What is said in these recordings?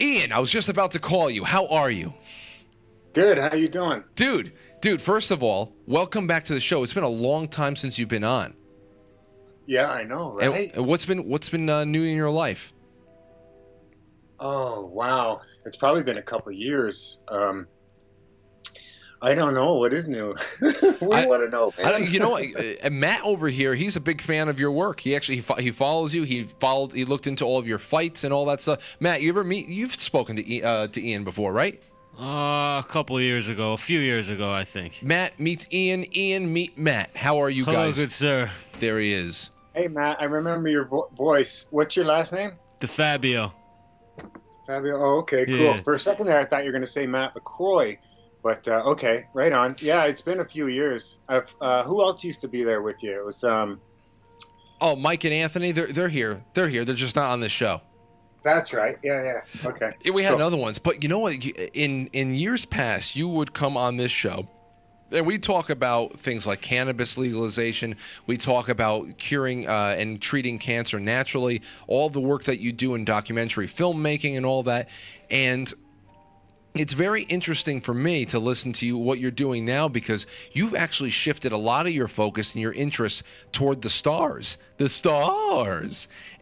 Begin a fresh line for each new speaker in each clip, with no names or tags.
Ian, I was just about to call you. How are you?
Good. How you doing?
Dude, first of all, welcome back to the show. It's been a long time since you've been on.
Yeah, I know, right?
And what's been new in your life?
Oh, wow. It's probably been a couple of years. I don't know. What is new? We want to know, man.
You know what? Matt over here, he's a big fan of your work. He actually he follows you. He looked into all of your fights and all that stuff. Matt, you've spoken to Ian before, right?
A couple of years ago, a few years ago, I think.
Matt meets Ian. Ian meet Matt. How are you guys?
Hello, good sir.
There he is.
Hey, Matt. I remember your voice. What's your last name?
DeFabio.
Fabio. Oh, okay, cool.
Yeah.
For a second there, I thought you were going to say Matt LaCroix. But okay, right on. Yeah, it's been a few years. Who else used to be there with you? It was
Oh, Mike and Anthony. They're here. They're here. They're just not on this show.
That's right. Yeah. Okay.
We had other ones, but you know what? In years past, you would come on this show, and we talk about things like cannabis legalization. We talk about curing and treating cancer naturally. All the work that you do in documentary filmmaking and all that, and it's very interesting for me to listen to you, what you're doing now, because you've actually shifted a lot of your focus and your interests toward the stars,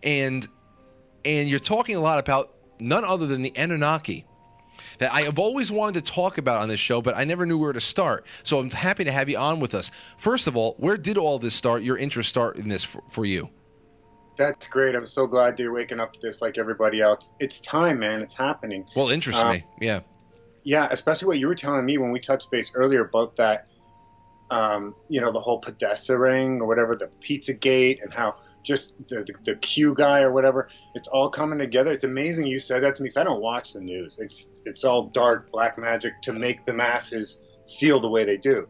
and you're talking a lot about none other than the Annunaki that I have always wanted to talk about on this show, but I never knew where to start. So I'm happy to have you on with us. First of all, where did all this start, your interest start in this for you?
That's great. I'm so glad you're waking up to this like everybody else. It's time, man. It's happening.
Well, it interests me. Yeah.
Yeah, especially what you were telling me when we touched base earlier about that, the whole Podesta ring or whatever, the Pizzagate, and how just the Q guy or whatever, it's all coming together. It's amazing you said that to me because I don't watch the news. It's all dark, black magic to make the masses feel the way they do.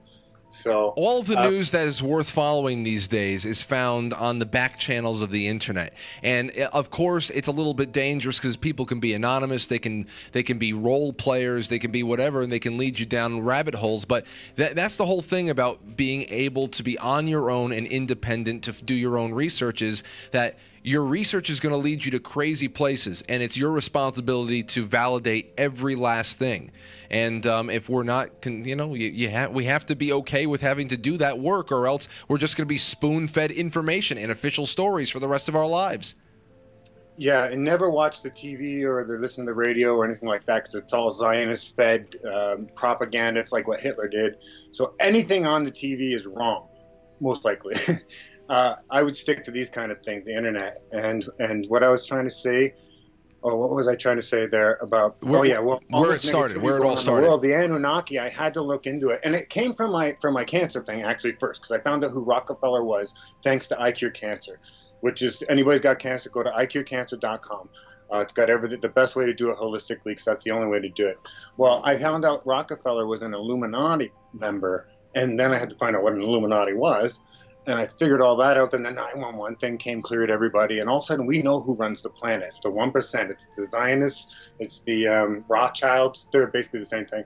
So
all of the news that is worth following these days is found on the back channels of the internet, and of course it's a little bit dangerous because people can be anonymous, they can be role players, they can be whatever, and they can lead you down rabbit holes. But that's the whole thing about being able to be on your own and independent to do your own research, is that your research is going to lead you to crazy places, and it's your responsibility to validate every last thing. And if we're not, we have to be okay with having to do that work, or else we're just going to be spoon-fed information and official stories for the rest of our lives.
Yeah, and never watch the TV or listen to the radio or anything like that because it's all Zionist-fed propaganda. It's like what Hitler did. So anything on the TV is wrong, most likely. I would stick to these kind of things, the internet, and what I was trying to say. Oh, what was I trying to say there about?
Where it all started.
The Anunnaki. I had to look into it, and it came from my cancer thing actually first, because I found out who Rockefeller was thanks to iCure Cancer, which is anybody's got cancer, go to icurecancer.com. It's got the best way to do it holistically, because that's the only way to do it. Well, I found out Rockefeller was an Illuminati member, and then I had to find out what an Illuminati was. And I figured all that out. Then the 911 thing came clear to everybody. And all of a sudden, we know who runs the planet. It's the 1%. It's the Zionists. It's the Rothschilds. They're basically the same thing.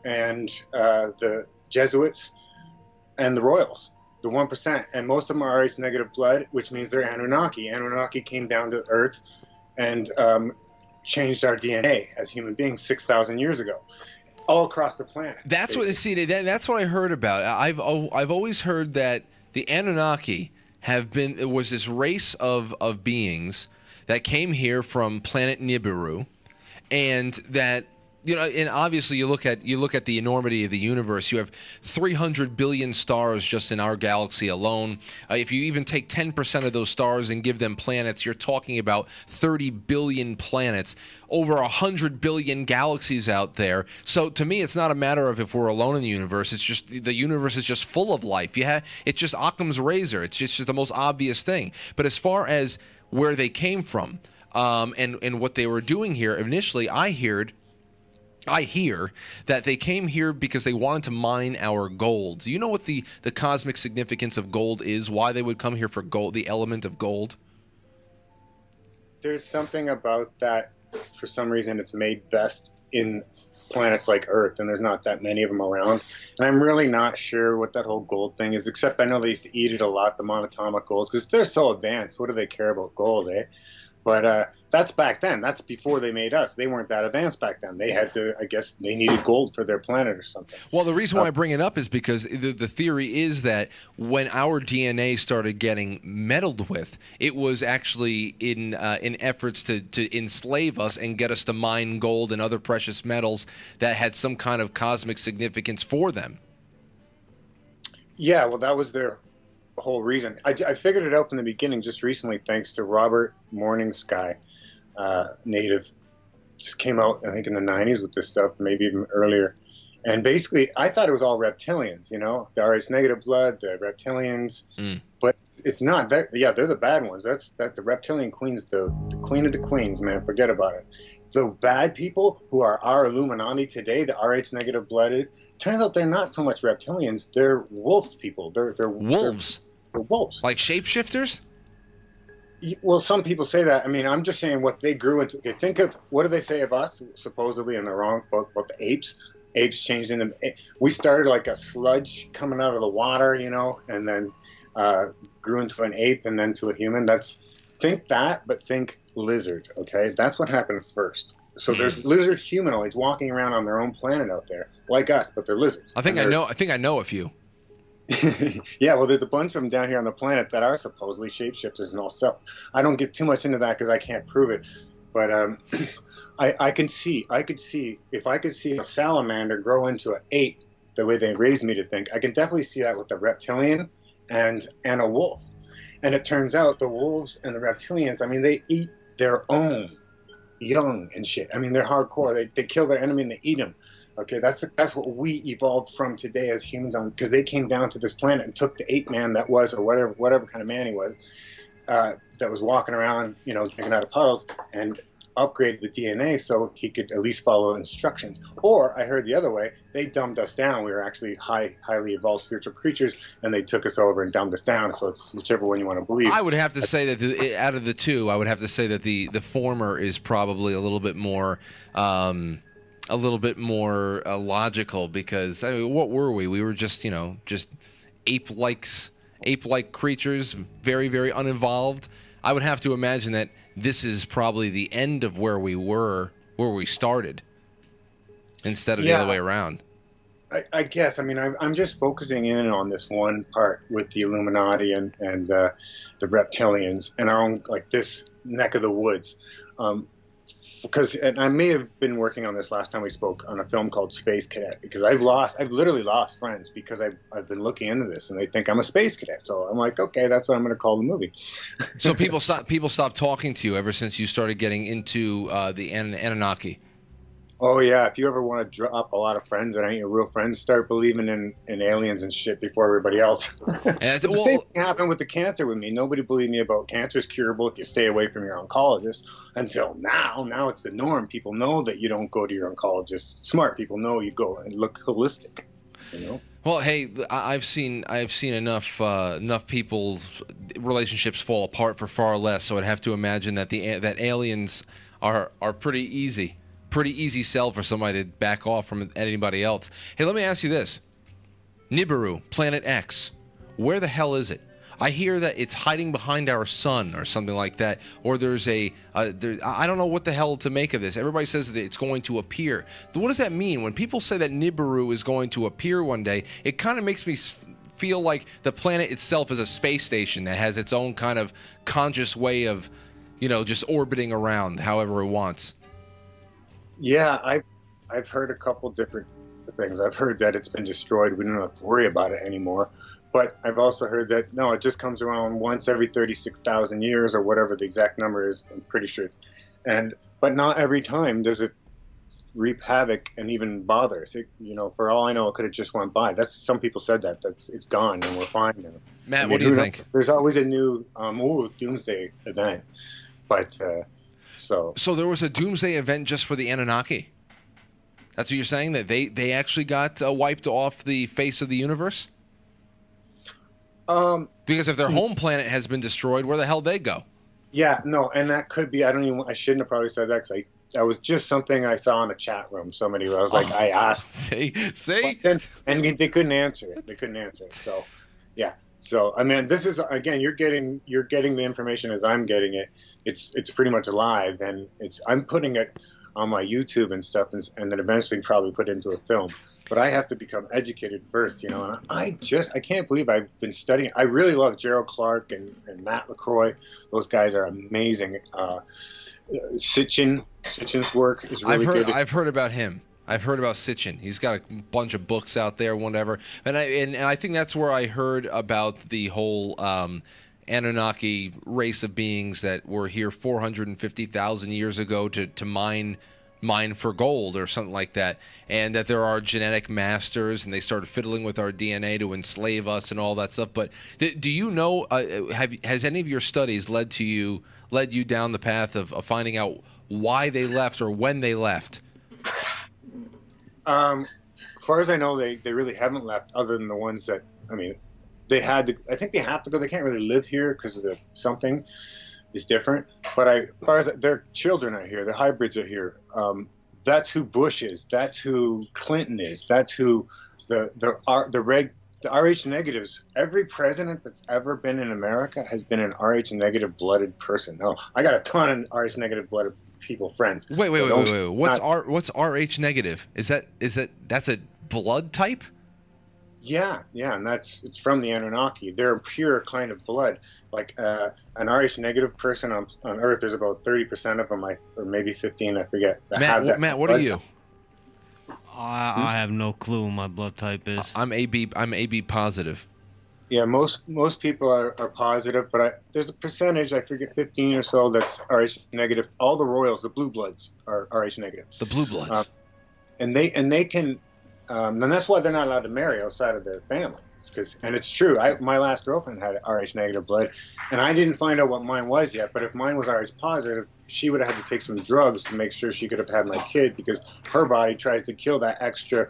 And the Jesuits and the Royals, the 1%. And most of them are Rh negative blood, which means they're Anunnaki. Anunnaki came down to Earth and changed our DNA as human beings 6,000 years ago. All across the planet.
That's what I heard about. I've always heard that the Anunnaki was this race of beings that came here from planet Nibiru, and that and obviously you look at the enormity of the universe. You have 300 billion stars just in our galaxy alone. If you even take 10% of those stars and give them planets, you're talking about 30 billion planets. Over 100 billion galaxies out there. So to me, it's not a matter of if we're alone in the universe. It's just the universe is just full of life. It's just Occam's razor. It's just the most obvious thing. But as far as where they came from and what they were doing here, initially I hear that they came here because they wanted to mine our gold. Do you know what the cosmic significance of gold is? Why they would come here for gold, the element of gold?
There's something about that. For some reason, it's made best in planets like Earth, and there's not that many of them around. And I'm really not sure what that whole gold thing is, except I know they used to eat it a lot, the monatomic gold, because they're so advanced. What do they care about gold, eh? But that's back then. That's before they made us. They weren't that advanced back then. They had to, I guess, they needed gold for their planet or something.
Well, the reason why I bring it up is because the theory is that when our DNA started getting meddled with, it was actually in efforts to enslave us and get us to mine gold and other precious metals that had some kind of cosmic significance for them.
Yeah, well, that was their whole reason. I figured it out from the beginning just recently, thanks to Robert Morning Sky, native. Just came out, I think, in the 90s with this stuff, maybe even earlier. And basically, I thought it was all reptilians, you know, the RH negative blood, the reptilians. But it's not. They're the bad ones. The reptilian queen's the queen of the queens, man. Forget about it. The bad people who are our Illuminati today, the RH negative blooded, turns out they're not so much reptilians. They're wolf people. They're
Wolves.
They're wolves.
Like shapeshifters?
Well, some people say that. I mean, I'm just saying what they grew into. Okay, think of, what do they say of us, supposedly, and they're wrong, about the apes. Apes changed into, we started like a sludge coming out of the water, you know, and then grew into an ape and then to a human. Think that, but think lizard, okay? That's what happened first. So there's lizard humanoids walking around on their own planet out there, like us, but they're lizards.
I think I know a few.
Yeah, well, there's a bunch of them down here on the planet that are supposedly shapeshifters and all stuff. I don't get too much into that because I can't prove it. But I could see if I could see a salamander grow into an ape the way they raised me to think. I can definitely see that with the reptilian and a wolf. And it turns out the wolves and the reptilians, I mean, they eat their own young and shit. I mean, they're hardcore. They kill their enemy and they eat them. Okay, that's what we evolved from today as humans, on because they came down to this planet and took the ape man that was, or whatever kind of man he was, that was walking around, you know, drinking out of puddles, and upgraded the DNA so he could at least follow instructions. Or I heard the other way, they dumbed us down. We were actually highly evolved spiritual creatures, and they took us over and dumbed us down. So it's whichever one you want to believe.
I would have to say that out of the two, I would have to say that the former is probably a little bit more. Logical, because I mean, what were we? We were just, you know, just ape-like creatures, very, very unevolved. I would have to imagine that this is probably the end of where we started, instead of the other way around.
I guess. I mean, I'm just focusing in on this one part with the Illuminati and the reptilians and our own, like, this neck of the woods. Because, and I may have been working on this last time we spoke, on a film called Space Cadet, because I've literally lost friends because I've been looking into this and they think I'm a space cadet. So I'm like, okay, that's what I'm going to call the movie.
So people stopped talking to you ever since you started getting into the Annunaki.
Oh yeah, if you ever want to drop a lot of friends that ain't your real friends, start believing in aliens and shit before everybody else. And the same thing happened with the cancer with me. Nobody believed me about cancer is curable if you stay away from your oncologist. Until now. Now it's the norm. People know that you don't go to your oncologist. Smart people know you go and look holistic. You know. Well,
hey, I've seen enough people's relationships fall apart for far less. So I'd have to imagine that that aliens are pretty easy. Pretty easy sell for somebody to back off from anybody else. Hey, let me ask you this. Nibiru, Planet X, where the hell is it? I hear that it's hiding behind our sun or something like that, or there's I don't know what the hell to make of this. Everybody says that it's going to appear. What does that mean? When people say that Nibiru is going to appear one day, it kind of makes me feel like the planet itself is a space station that has its own kind of conscious way of, you know, just orbiting around however it wants.
Yeah, I've heard a couple different things. I've heard that it's been destroyed. We don't have to worry about it anymore. But I've also heard that, no, it just comes around once every 36,000 years or whatever the exact number is. I'm pretty sure. But not every time does it reap havoc and even bother us. You know, for all I know, it could have just went by. Some people said that. It's gone and we're fine now.
Matt, what do you think?
There's always a new doomsday event. But... So
there was a doomsday event just for the Annunaki? That's what you're saying? That they actually got wiped off the face of the universe? Because if their home planet has been destroyed, where the hell they go? Yeah, no, and that could be. I shouldn't have probably said that because that was just something I saw in a chat room. Somebody, I was like, I asked.
See, and they couldn't answer it. So, yeah. So I mean, this is again, you're getting the information as I'm getting it. It's pretty much live, and I'm putting it on my YouTube and stuff, and then eventually probably put it into a film. But I have to become educated first, you know. And I can't believe I've been studying. I really love Gerald Clark and Matt LaCroix. Those guys are amazing. Sitchin's work is really good.
I've heard about him. I've heard about Sitchin. He's got a bunch of books out there, whatever. And I think that's where I heard about the whole Anunnaki race of beings that were here 450,000 years ago to mine for gold or something like that, and that there are genetic masters, and they started fiddling with our DNA to enslave us and all that stuff. But do you know? Has any of your studies led you down the path of finding out why they left or when they left?
As far as I know, they really haven't left, other than the ones that, I mean, they had to. I think they have to go. They can't really live here because of something is different. But as far as their children are here, the hybrids are here. That's who Bush is. That's who Clinton is. That's who the Rh negatives. Every president that's ever been in America has been an Rh negative blooded person. No, I got a ton of Rh negative blooded people friends.
Wait. What's Rh negative? That's a blood type?
Yeah, and it's from the Anunnaki. They're a pure kind of blood. Like an Rh negative person on Earth, there's about 30% of them, or maybe 15, I forget.
Matt, what are you?
I have no clue what my blood type is.
I'm AB positive.
Yeah, most people are positive, but there's a percentage, I forget, 15 or so, that's Rh negative. All the royals, the blue bloods, are Rh negative.
The blue bloods.
And they can, and that's why they're not allowed to marry outside of their family. And it's true. My last girlfriend had Rh negative blood, and I didn't find out what mine was yet. But if mine was Rh positive, she would have had to take some drugs to make sure she could have had my kid, because her body tries to kill that extra,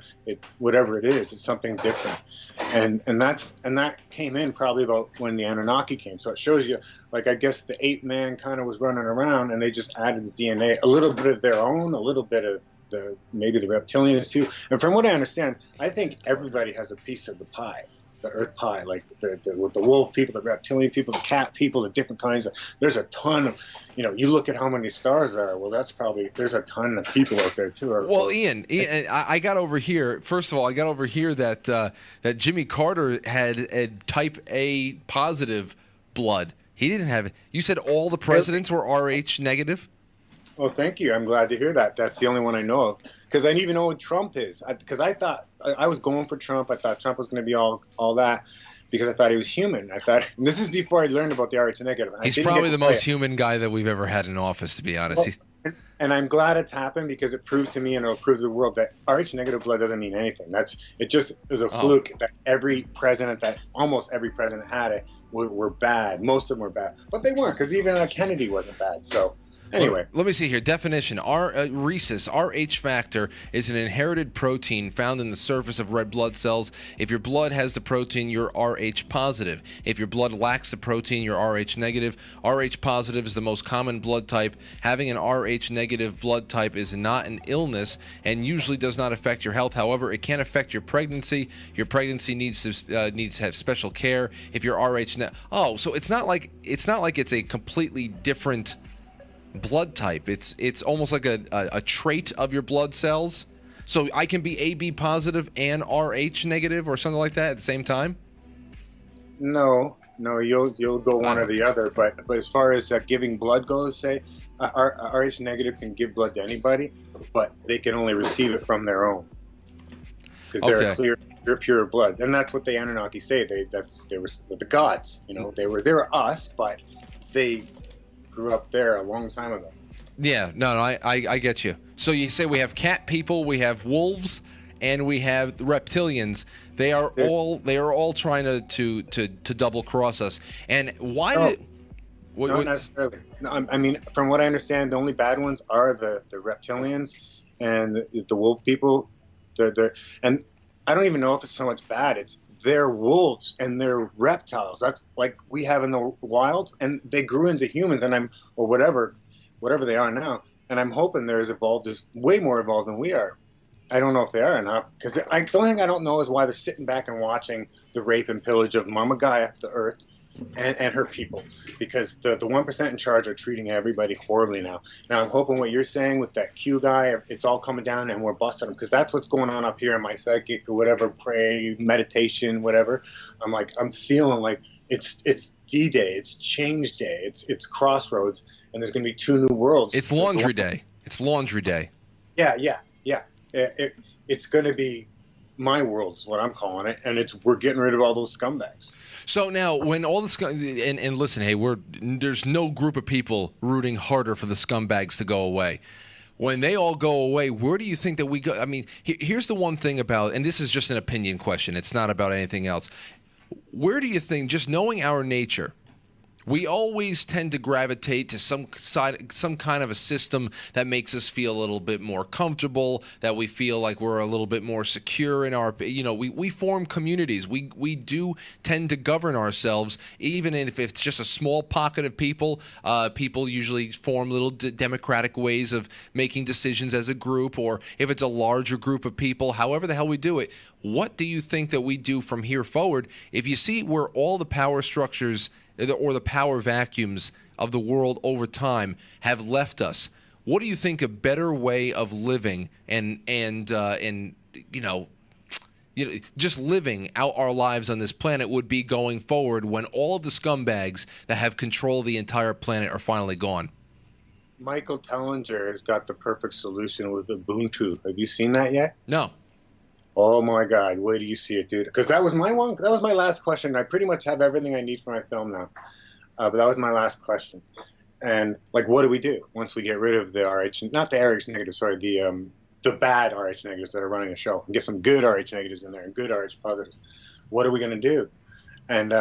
whatever it is. It's something different, and that came in probably about when the Anunnaki came. So it shows you, like, I guess the ape man kind of was running around, and they just added the DNA, a little bit of their own, a little bit of maybe the reptilians too. And from what I understand, I think everybody has a piece of the pie. The earth pie, like with the wolf people, the reptilian people, the cat people, the different kinds of. There's a ton of, you look at how many stars there are. Well, there's a ton of people out there too.
Well, Ian, I got over here. First of all, I got over here that Jimmy Carter had a type A positive blood. He didn't have it. You said all the presidents were Rh negative?
Oh, thank you. I'm glad to hear that. That's the only one I know of. Because I didn't even know what Trump is. Because I thought I was going for Trump. I thought Trump was going to be all that, because I thought he was human. And this is before I learned about the Rh negative.
He's probably the most human guy that we've ever had in office, to be honest.
And I'm glad it's happened, because it proved to me, and it'll prove to the world, that Rh negative blood doesn't mean anything. It just is a fluke that almost every president had it, were bad. Most of them were bad. But they weren't, because even Kennedy wasn't bad. So. Anyway,
let me see here. Definition: rhesus, Rh factor, is an inherited protein found in the surface of red blood cells. If your blood has the protein, you're Rh positive. If your blood lacks the protein, you're Rh negative. Rh positive is the most common blood type. Having an Rh negative blood type is not an illness and usually does not affect your health. However, it can affect your pregnancy. Your pregnancy needs to have special care. If you're Rh so it's not like it's a completely different blood type. It's almost like a trait of your blood cells. So I can be AB positive and Rh negative or something like that at the same time?
No, you'll go one or the other. But as far as giving blood goes, say Rh negative can give blood to anybody, but they can only receive it from their own, because they're pure blood. And that's what the Anunnaki say. They were the gods. They were us, but they grew up there a long time ago.
Yeah, no, I get you. So you say we have cat people, we have wolves, and we have reptilians. They are all trying to double cross us. And why
not necessarily. No, I mean, from what I understand, the only bad ones are the reptilians and the wolf people. And I don't even know if it's so much bad. They're wolves and they're reptiles. That's like we have in the wild, and they grew into humans, whatever they are now. And I'm hoping they're way more evolved than we are. I don't know if they are or not, because the only thing I don't know is why they're sitting back and watching the rape and pillage of Mama Gaia, the Earth, and her people, because the 1% in charge are treating everybody horribly now. Now I'm hoping what you're saying with that Q guy, it's all coming down and we're busting them, because that's what's going on up here in my psychic or whatever, pray, meditation, whatever. I'm feeling like it's D-Day, it's change day, it's crossroads, and there's going to be two new worlds.
It's laundry day. It's laundry day.
Yeah. It's going to be my world is what I'm calling it, and we're getting rid of all those scumbags.
So now, when all the and listen, hey, there's no group of people rooting harder for the scumbags to go away. When they all go away, where do you think that we go? I mean, here's the one thing about, and this is just an opinion question. It's not about anything else. Where do you think, just knowing our nature, we always tend to gravitate to some kind of a system that makes us feel a little bit more comfortable, that we feel like we're a little bit more secure in our, we form communities. We do tend to govern ourselves, even if it's just a small pocket of people. People usually form little democratic ways of making decisions as a group, or if it's a larger group of people, however the hell we do it. What do you think that we do from here forward? If you see where all the power structures or the power vacuums of the world over time have left us, what do you think a better way of living and just living out our lives on this planet would be going forward, when all of the scumbags that have control of the entire planet are finally gone?
Michael Tellinger has got the perfect solution with Ubuntu. Have you seen that yet?
No.
Oh my God, wait till you see it, dude. Because that was my last question. I pretty much have everything I need for my film now. But that was my last question. And what do we do once we get rid of the not the RH negatives, sorry, the bad RH negatives that are running the show, and get some good RH negatives in there and good RH positives? What are we going to do? And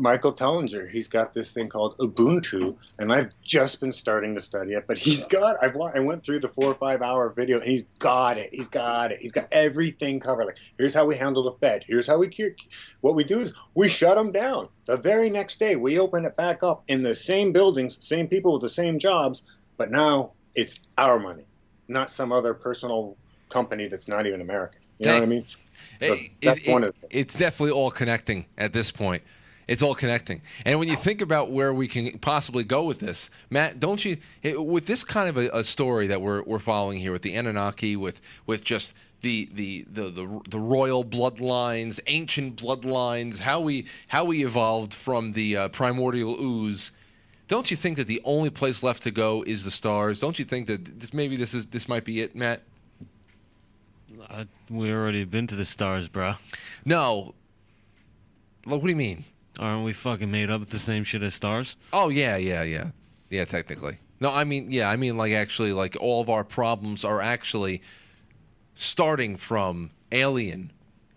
Michael Tellinger, he's got this thing called Ubuntu, and I've just been starting to study it, but I went through the 4 or 5 hour video, and he's got it. He's got everything covered. Here's how we handle the Fed. Here's how what we do is we shut them down. The very next day, we open it back up in the same buildings, same people with the same jobs, but now it's our money, not some other personal company that's not even American. You know what I mean? So that's one of the things.
It's definitely all connecting at this point. It's all connecting. And when you think about where we can possibly go with this, Matt, don't you, with this kind of a story that we're following here with the Annunaki, with just the royal bloodlines, ancient bloodlines, how we evolved from the primordial ooze, don't you think that the only place left to go is the stars? Don't you think that this might be it, Matt?
We already been to the stars, bro.
No. What do you mean?
Aren't we fucking made up with the same shit as stars?
Oh, yeah, technically. No, I mean actually, all of our problems are actually starting from alien,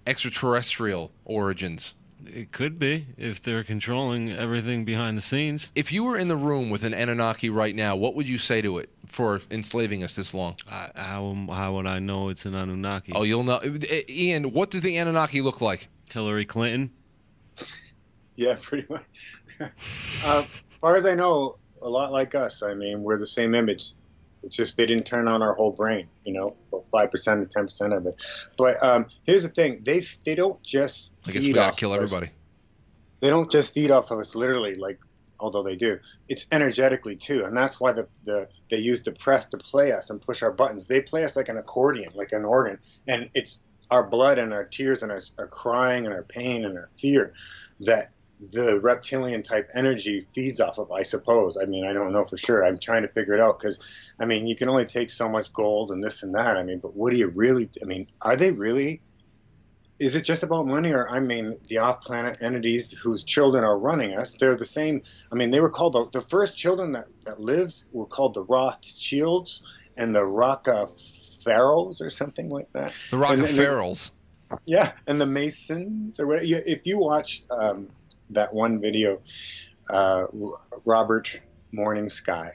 extraterrestrial origins.
It could be, if they're controlling everything behind the scenes.
If you were in the room with an Anunnaki right now, what would you say to it for enslaving us this long?
How would I know it's an Anunnaki?
Oh, you'll know. Ian, what does the Anunnaki look like?
Hillary Clinton?
Yeah, pretty much. As far as I know, a lot like us. I mean, we're the same image. It's just they didn't turn on our whole brain, 5% or 10% of it. But here's the thing: they don't just
I guess we gotta kill everybody.
They don't just feed off of us literally, although they do. It's energetically too, and that's why they use the press to play us and push our buttons. They play us like an accordion, like an organ, and it's our blood and our tears and our crying and our pain and our fear that the reptilian type energy feeds off of, I suppose. I mean, I don't know for sure. I'm trying to figure it out because, I mean, you can only take so much gold and this and that. I mean, but what do you really, I mean, are they really, is it just about money? Or, I mean, the off-planet entities whose children are running us, they're the same. I mean, they were called, the first children that lived were called the Rothschilds and the Rockefellers or something like that.
The Rockefellers.
Yeah, and the Masons. Or whatever. If you watch that one video, Robert Morning Sky.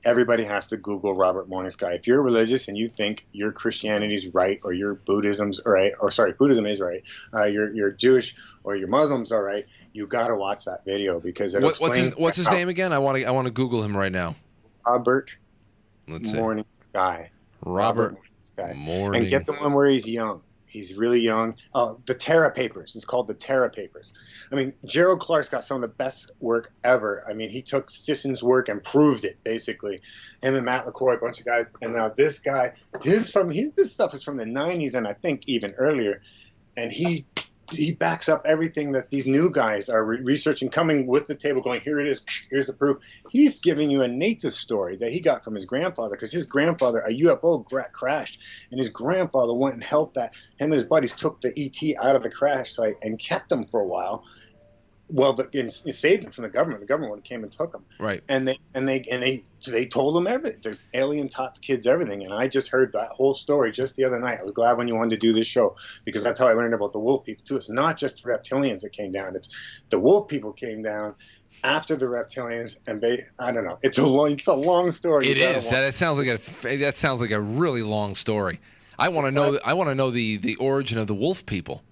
Everybody has to Google Robert Morning Sky. If you're religious and you think your Christianity's right or your Buddhism's right, or sorry, Buddhism is right, you're Jewish or your Muslims are right, you got to watch that video because it explains.
What's his name again? I want to Google him right now.
Robert
Let's see.
Morning Sky.
Robert
Okay,
Morning.
and get the one where he's young. He's really young. The Terra Papers. It's called the Terra Papers. I mean, Gerald Clark's got some of the best work ever. I mean, he took Sisson's work and proved it, basically. Him and Matt LaCroix, a bunch of guys. And now this guy, this stuff is from the 90s and I think even earlier. And he backs up everything that these new guys are researching, coming with the table, going, here it is, here's the proof. He's giving you a native story that he got from his grandfather, because his grandfather, a UFO crashed, and his grandfather went and helped that. Him and his buddies took the ET out of the crash site and kept him for a while. Well, and saved him from the government. The government came and took him.
Right.
And they told him everything. The alien taught the kids everything. And I just heard that whole story just the other night. I was glad when you wanted to do this show, because that's how I learned about the wolf people too. It's not just the reptilians that came down. It's the wolf people came down after the reptilians, and I don't know. It's a long story.
It is. That sounds like a really long story. I want to know. I want to know the origin of the wolf people.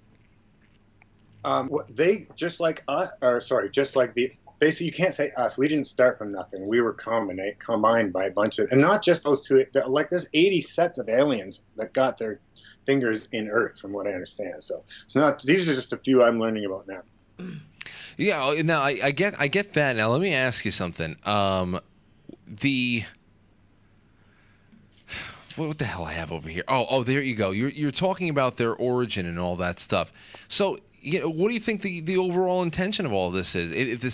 They just like us, or sorry, just like basically you can't say us. We didn't start from nothing. We were combined by a bunch of, and not just those two. Like there's 80 sets of aliens that got their fingers in Earth, from what I understand. So it's not. These are just a few I'm learning about now.
Yeah. Now I get that. Now let me ask you something. What the hell I have over here? Oh, there you go. You're talking about their origin and all that stuff. So. What do you think the overall intention of all this is? If the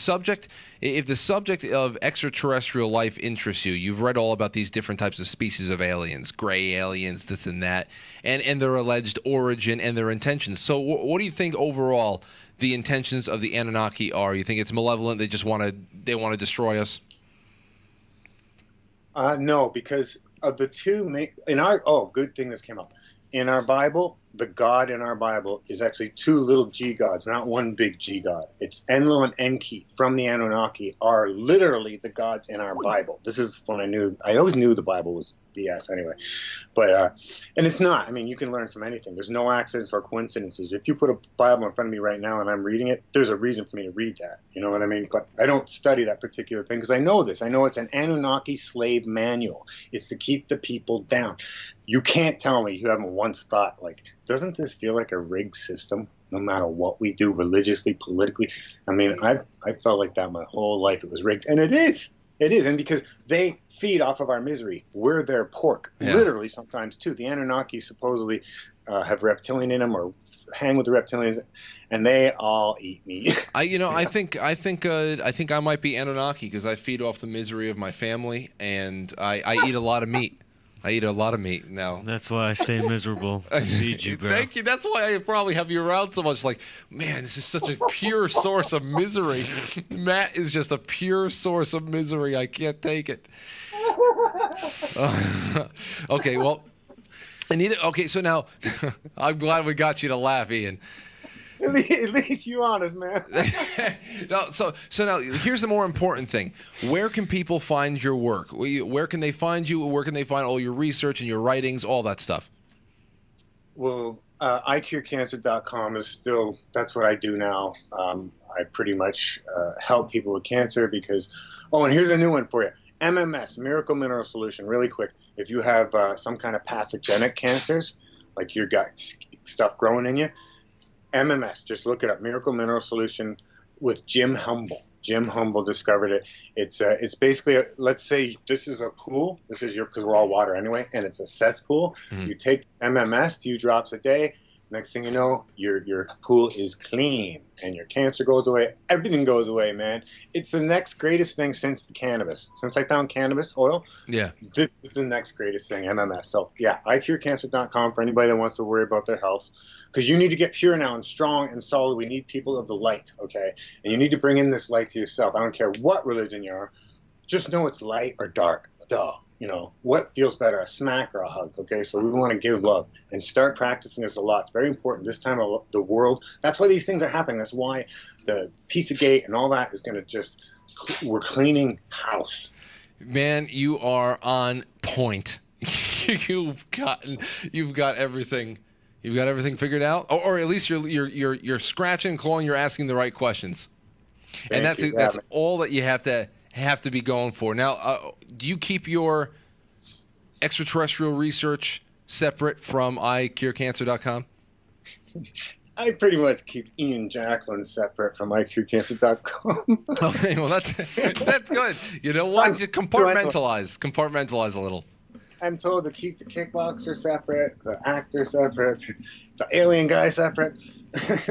subject of extraterrestrial life interests you, you've read all about these different types of species of aliens, gray aliens, this and that, and their alleged origin and their intentions. So what do you think overall the intentions of the Anunnaki are? You think it's malevolent? They just want to destroy us?
No, because of the two good thing this came up. In our Bible, the God in our Bible is actually two little G gods, not one big G god. It's Enlil and Enki from the Anunnaki are literally the gods in our Bible. This is when I always knew the Bible was BS anyway. But, and it's not. I mean, you can learn from anything. There's no accidents or coincidences. If you put a Bible in front of me right now and I'm reading it, there's a reason for me to read that. You know what I mean? But I don't study that particular thing because I know this. I know it's an Anunnaki slave manual. It's to keep the people down. You can't tell me you haven't once thought, like, doesn't this feel like a rigged system? No matter what we do religiously, politically. I mean, I felt like that my whole life. It was rigged. And it is. It is. And because they feed off of our misery. We're their pork. Yeah. Literally sometimes, too. The Anunnaki supposedly have reptilian in them or hang with the reptilians, and they all eat meat.
I think I might be Anunnaki because I feed off the misery of my family, and I eat a lot of meat. I eat a lot of meat now.
That's why I stay miserable. To feed you, bro.
Thank you. That's why I probably have you around so much. Like, man, this is such a pure source of misery. Matt is just a pure source of misery. I can't take it. Okay, well, so now I'm glad we got you to laugh, Ian.
At least you honest, man.
No, so now here's the more important thing. Where can people find your work? Where can they find you? Where can they find all your research and your writings, all that stuff?
Well, icurecancer.com is still, that's what I do now. I pretty much help people with cancer because, and here's a new one for you. MMS, Miracle Mineral Solution, really quick. If you have some kind of pathogenic cancers, like you've got stuff growing in you, MMS, just look it up. Miracle Mineral Solution with Jim Humble. Jim Humble discovered it. It's basically, let's say this is a pool. This is because we're all water anyway, and it's a cesspool. Mm-hmm. You take MMS, few drops a day. Next thing you know, your pool is clean, and your cancer goes away. Everything goes away, man. It's the next greatest thing since the cannabis. Since I found cannabis oil, this is the next greatest thing, MMS. So, yeah, icurecancer.com for anybody that wants to worry about their health. Because you need to get pure now and strong and solid. We need people of the light, okay? And you need to bring in this light to yourself. I don't care what religion you are. Just know it's light or dark. Duh. You know, what feels better, a smack or a hug, okay? So we want to give love and start practicing this a lot. It's very important this time of the world. That's why these things are happening. That's why the Pizzagate and all that is going to just, we're cleaning house.
Man, you are on point. You've got everything. You've got everything figured out, or at least you're scratching, clawing. You're asking the right questions, and that's all that you have to be going for. Now, do you keep your extraterrestrial research separate from icurecancer.com?
I pretty much keep Ian Jacklin separate from IQCancer.com.
Okay, well that's good. You know what? Just compartmentalize a little.
I'm told to keep the kickboxer separate, the actor separate, the alien guy separate.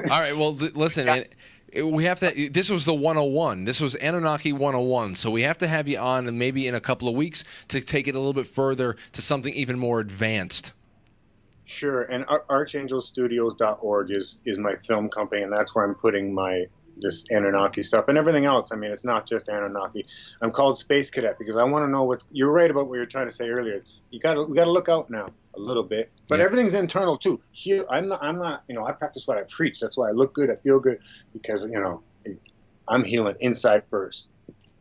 All right, well listen, man. We have to. This was the 101. This was Annunaki 101. So we have to have you on, and maybe in a couple of weeks to take it a little bit further to something even more advanced.
Sure, and archangelstudios.org is my film company, and that's where I'm putting this Annunaki stuff and everything else. I mean, it's not just Annunaki. I'm called Space Cadet because I want to know what you're right about what you were trying to say earlier. We got to look out now a little bit, but everything's internal too. Here, I'm not. I practice what I preach. That's why I look good. I feel good because I'm healing inside first,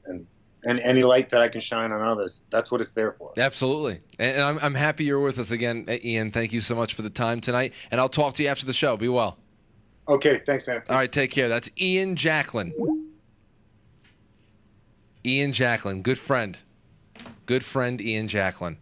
and any light that I can shine on others, that's what it's there for.
Absolutely. And I'm happy you're with us again, Ian. Thank you so much for the time tonight. And I'll talk to you after the show. Be well.
Okay. Thanks, man.
All right. Take care. That's Ian Jacklin. Ian Jacklin. Good friend. Good friend, Ian Jacklin.